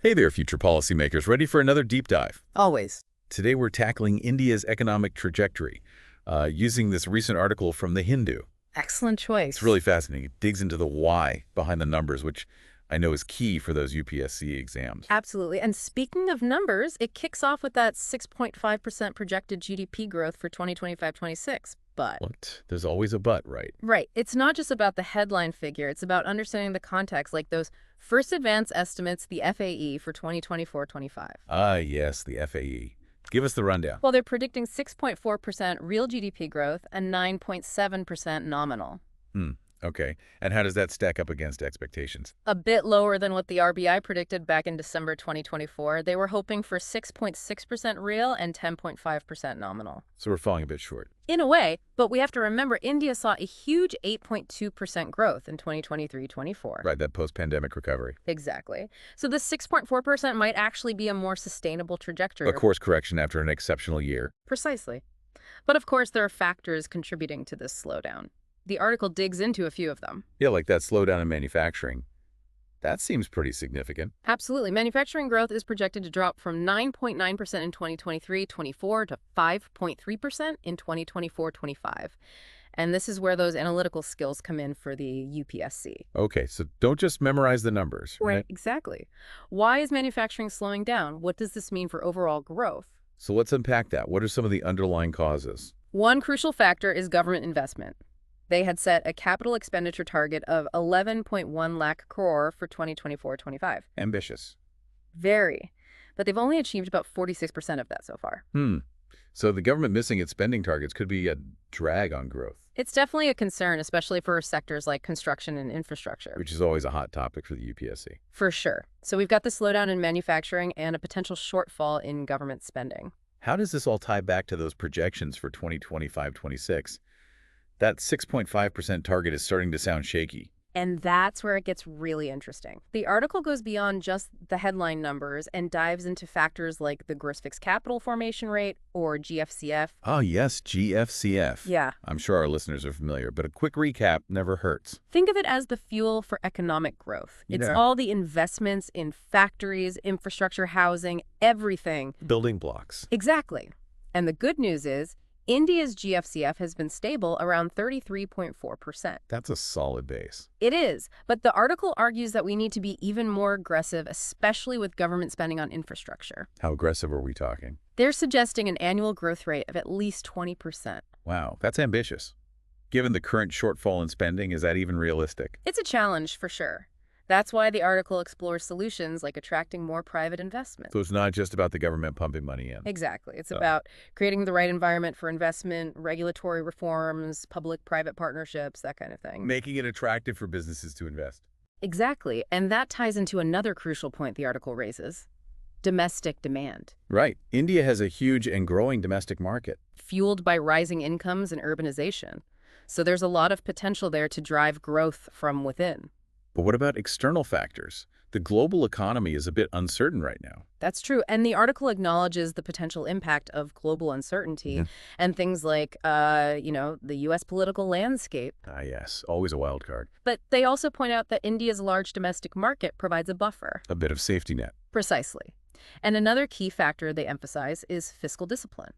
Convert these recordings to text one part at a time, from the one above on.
Hey there, future policymakers. Ready for another deep dive? Always. Today we're tackling India's economic trajectory using this recent article from The Hindu. Excellent It's choice. really fascinating. It digs into the why behind the numbers, which I know is key for those UPSC exams. Absolutely. And speaking of numbers, it kicks off with that 6.5% projected GDP growth for 2025-26. But, What? There's always a but, right? right, it's not just about the headline figure. It's about understanding the context, like those first advance estimates, the FAE for 2024-25. Ah, yes, the FAE. Give us the rundown. Well, they're predicting 6.4% real GDP growth and 9.7% nominal. Okay. And how does that stack up against expectations? A bit lower than what the RBI predicted back in December 2024. They were hoping for 6.6% real and 10.5% nominal. So we're falling a bit short. In a way, but we have to remember India saw a huge 8.2% growth in 2023-24. Right, that post-pandemic recovery. Exactly. So the 6.4% might actually be a more sustainable trajectory. A course correction after an exceptional year. Precisely. But of course, there are factors contributing to this slowdown. The article digs into a few of them. Yeah, like that slowdown in manufacturing. That seems pretty significant. Absolutely. Manufacturing growth is projected to drop from 9.9% in 2023-24 to 5.3% in 2024-25. And this is where those analytical skills come in for the UPSC. Okay, so don't just memorize the numbers, right? Exactly. Why is manufacturing slowing down? What does this mean for overall growth? So let's unpack that. What are some of the underlying causes? One crucial factor is government investment. They had set a capital expenditure target of 11.1 lakh crore for 2024-25. Ambitious. Very. But they've only achieved about 46% of that so far. So the government missing its spending targets could be a drag on growth, It's definitely a concern, especially for sectors like construction and infrastructure. which is always a hot topic for the UPSC. For sure. So we've got the slowdown in manufacturing and a potential shortfall in government spending. How does this all tie back to those projections for 2025-26? That 6.5% target is starting to sound shaky. And that's where it gets really interesting. The article goes beyond just the headline numbers and dives into factors like the gross fixed capital formation rate, or GFCF. Oh, yes, GFCF. Yeah. I'm sure our listeners are familiar, but a quick recap never hurts. Think of it as the fuel for economic growth. It's Yeah. all the investments in factories, infrastructure, housing, everything. Building blocks. Exactly. And the good news is, India's GFCF has been stable around 33.4%. That's a solid base. It is, but the article argues that we need to be even more aggressive, especially with government spending on infrastructure. How aggressive are we talking? They're suggesting an annual growth rate of at least 20%. Wow, that's ambitious. Given the current shortfall in spending, is that even realistic? It's a challenge for sure. That's why the article explores solutions like attracting more private investment. So it's not just about the government pumping money in. Exactly. It's about creating the right environment for investment, regulatory reforms, public-private partnerships, that kind of thing. Making it attractive for businesses to invest. Exactly. And that ties into another crucial point the article raises: domestic demand. Right. India has a huge and growing domestic market. Fueled by rising incomes and urbanization. So there's a lot of potential there to drive growth from within. But what about external factors? The global economy is a bit uncertain right now. That's true. And the article acknowledges the potential impact of global uncertainty and things like, the U.S. political landscape. Ah, yes. Always a wild card. But they also point out that India's large domestic market provides a buffer. A bit of safety net. Precisely. And another key factor they emphasize is fiscal discipline.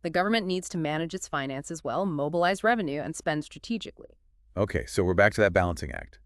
The government needs to manage its finances well, mobilize revenue, and spend strategically. Okay, so we're back to that balancing act.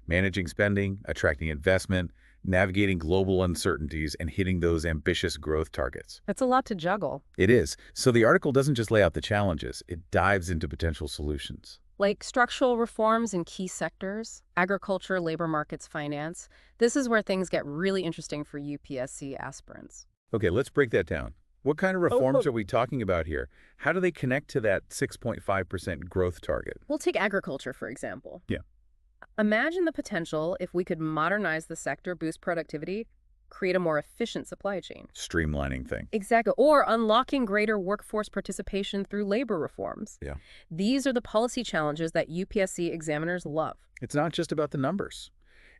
Managing spending, attracting investment, navigating global uncertainties, and hitting those ambitious growth targets. That's a lot to juggle. It is. So the article doesn't just lay out the challenges, it dives into potential solutions. Like structural reforms in key sectors, agriculture, labor markets, finance. This is where things get really interesting for UPSC aspirants. Okay, let's break that down. What kind of reforms are we talking about here? How do they connect to that 6.5% growth target? We'll take agriculture, for example. Yeah. Imagine the potential if we could modernize the sector, boost productivity, create a more efficient supply chain. Streamlining thing. Exactly. Or unlocking greater workforce participation through labor reforms. Yeah. These are the policy challenges that UPSC examiners love. It's not just about the numbers.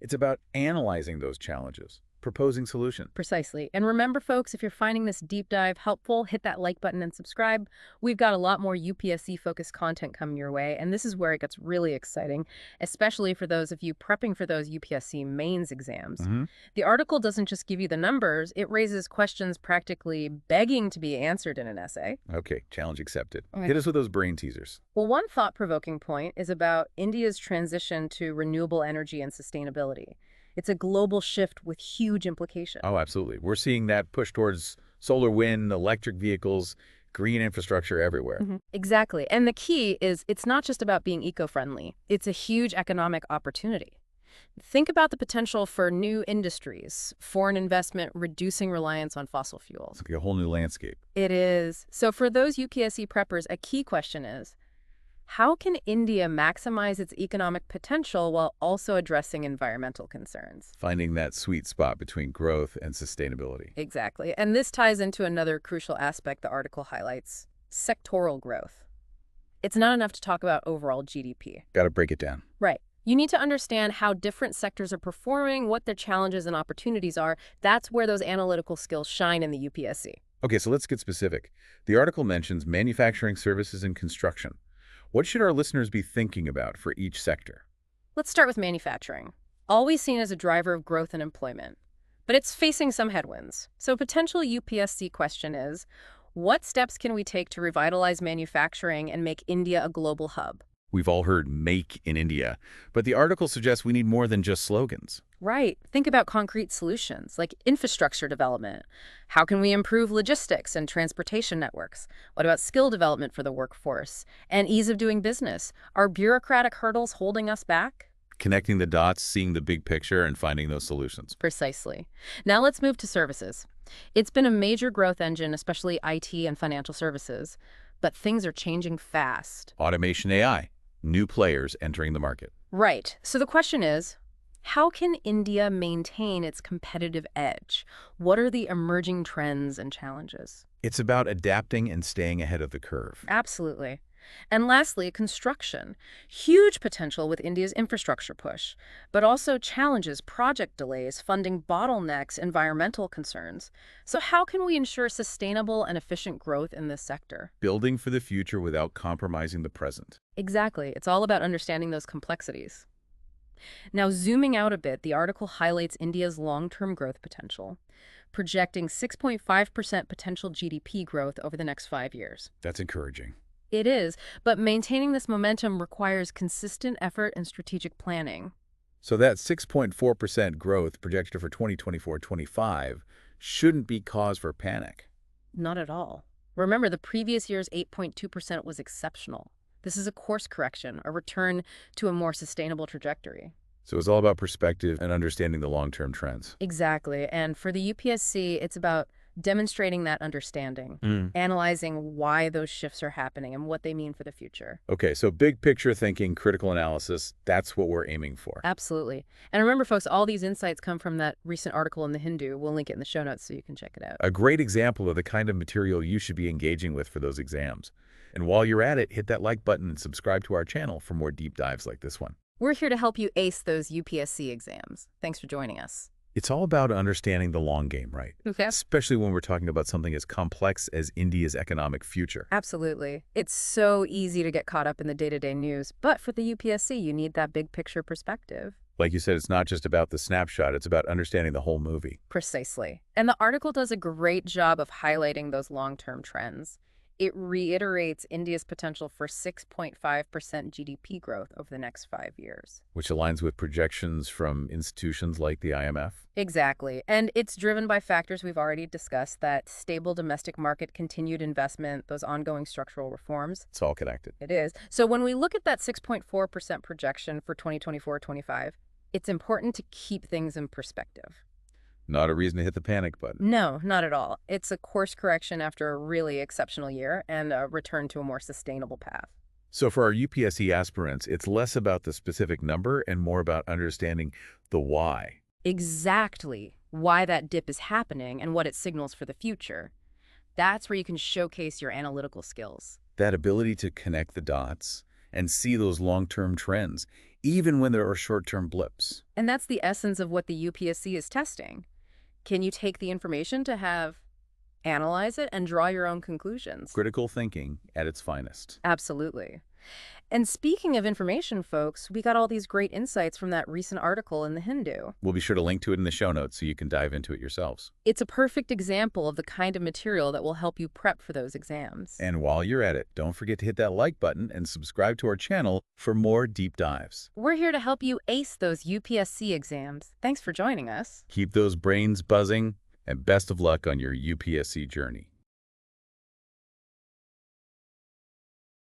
It's about analyzing those challenges, proposing solution. Precisely. And remember, folks, if you're finding this deep dive helpful, hit that like button and subscribe. We've got a lot more UPSC-focused content coming your way, and this is where it gets really exciting, especially for those of you prepping for those UPSC mains exams. Hmm. The article doesn't just give you the numbers, it raises questions practically begging to be answered in an essay. Okay, challenge accepted. Okay. Hit us with those brain teasers. Well, one thought-provoking point is about India's transition to renewable energy and sustainability. It's a global shift with huge implications. Oh, absolutely. We're seeing that push towards solar, wind, electric vehicles, green infrastructure everywhere. Exactly. And the key is it's not just about being eco-friendly. It's a huge economic opportunity. Think about the potential for new industries, foreign investment, reducing reliance on fossil fuels. It's like a whole new landscape. It is. So for those UPSC preppers, a key question is, how can India maximize its economic potential while also addressing environmental concerns? Finding that sweet spot between growth and sustainability. Exactly. And this ties into another crucial aspect the article highlights, sectoral growth. It's not enough to talk about overall GDP. Got to break it down. Right. You need to understand how different sectors are performing, what their challenges and opportunities are. That's where those analytical skills shine in the UPSC. Okay, so let's get specific. The article mentions manufacturing, services, and construction. What should our listeners be thinking about for each sector? Let's start with manufacturing. Always seen as a driver of growth and employment. But it's facing some headwinds. So a potential UPSC question is, what steps can we take to revitalize manufacturing and make India a global hub? We've all heard "make in India," but the article suggests we need more than just slogans. Right. Think about concrete solutions like infrastructure development. How can we improve logistics and transportation networks? What about skill development for the workforce? And ease of doing business? Are bureaucratic hurdles holding us back? Connecting the dots, seeing the big picture, and finding those solutions. Precisely. Now let's move to services. It's been a major growth engine, especially IT and financial services, but things are changing fast. Automation, AI, new players entering the market. Right. So the question is, how can India maintain its competitive edge? What are the emerging trends and challenges? It's about adapting and staying ahead of the curve. Absolutely. And lastly, construction. Huge potential with India's infrastructure push, but also challenges, project delays, funding bottlenecks, environmental concerns. So how can we ensure sustainable and efficient growth in this sector? Building for the future without compromising the present. Exactly. It's all about understanding those complexities. Now, zooming out a bit, the article highlights India's long-term growth potential, projecting 6.5% potential GDP growth over the next 5 years. That's encouraging. It is, but maintaining this momentum requires consistent effort and strategic planning. So that 6.4% growth projected for 2024-25 shouldn't be cause for panic. Not at all. Remember, the previous year's 8.2% was exceptional. This is a course correction, a return to a more sustainable trajectory. So it's all about perspective and understanding the long-term trends. Exactly. And for the UPSC, it's about demonstrating that understanding, analyzing why those shifts are happening and what they mean for the future. Okay, so big picture thinking, critical analysis, that's what we're aiming for. Absolutely. And remember, folks, all these insights come from that recent article in The Hindu. We'll link it in the show notes so you can check it out. A great example of the kind of material you should be engaging with for those exams. And while you're at it, hit that like button and subscribe to our channel for more deep dives like this one. We're here to help you ace those UPSC exams. Thanks for joining us. It's all about understanding the long game, right? Okay. Especially when we're talking about something as complex as India's economic future. Absolutely. It's so easy to get caught up in the day-to-day news, but for the UPSC, you need that big picture perspective. Like you said, it's not just about the snapshot, it's about understanding the whole movie. Precisely. And the article does a great job of highlighting those long-term trends. It reiterates India's potential for 6.5% GDP growth over the next 5 years. Which aligns with projections from institutions like the IMF. Exactly. And it's driven by factors we've already discussed, that stable domestic market, continued investment, those ongoing structural reforms. It's all connected. It is. So when we look at that 6.4% projection for 2024-25, it's important to keep things in perspective. Not a reason to hit the panic button. No, not at all. It's a course correction after a really exceptional year and a return to a more sustainable path. So for our UPSC aspirants, it's less about the specific number and more about understanding the why. Exactly why that dip is happening and what it signals for the future. That's where you can showcase your analytical skills. That ability to connect the dots and see those long-term trends, even when there are short-term blips. And that's the essence of what the UPSC is testing. Can you take the information to analyze it and draw your own conclusions? Critical thinking at its finest. Absolutely. And speaking of information, folks, we got all these great insights from that recent article in the Hindu. We'll be sure to link to it in the show notes so you can dive into it yourselves. It's a perfect example of the kind of material that will help you prep for those exams. And while you're at it, don't forget to hit that like button and subscribe to our channel for more deep dives. We're here to help you ace those UPSC exams. Thanks for joining us. Keep those brains buzzing, and best of luck on your UPSC journey.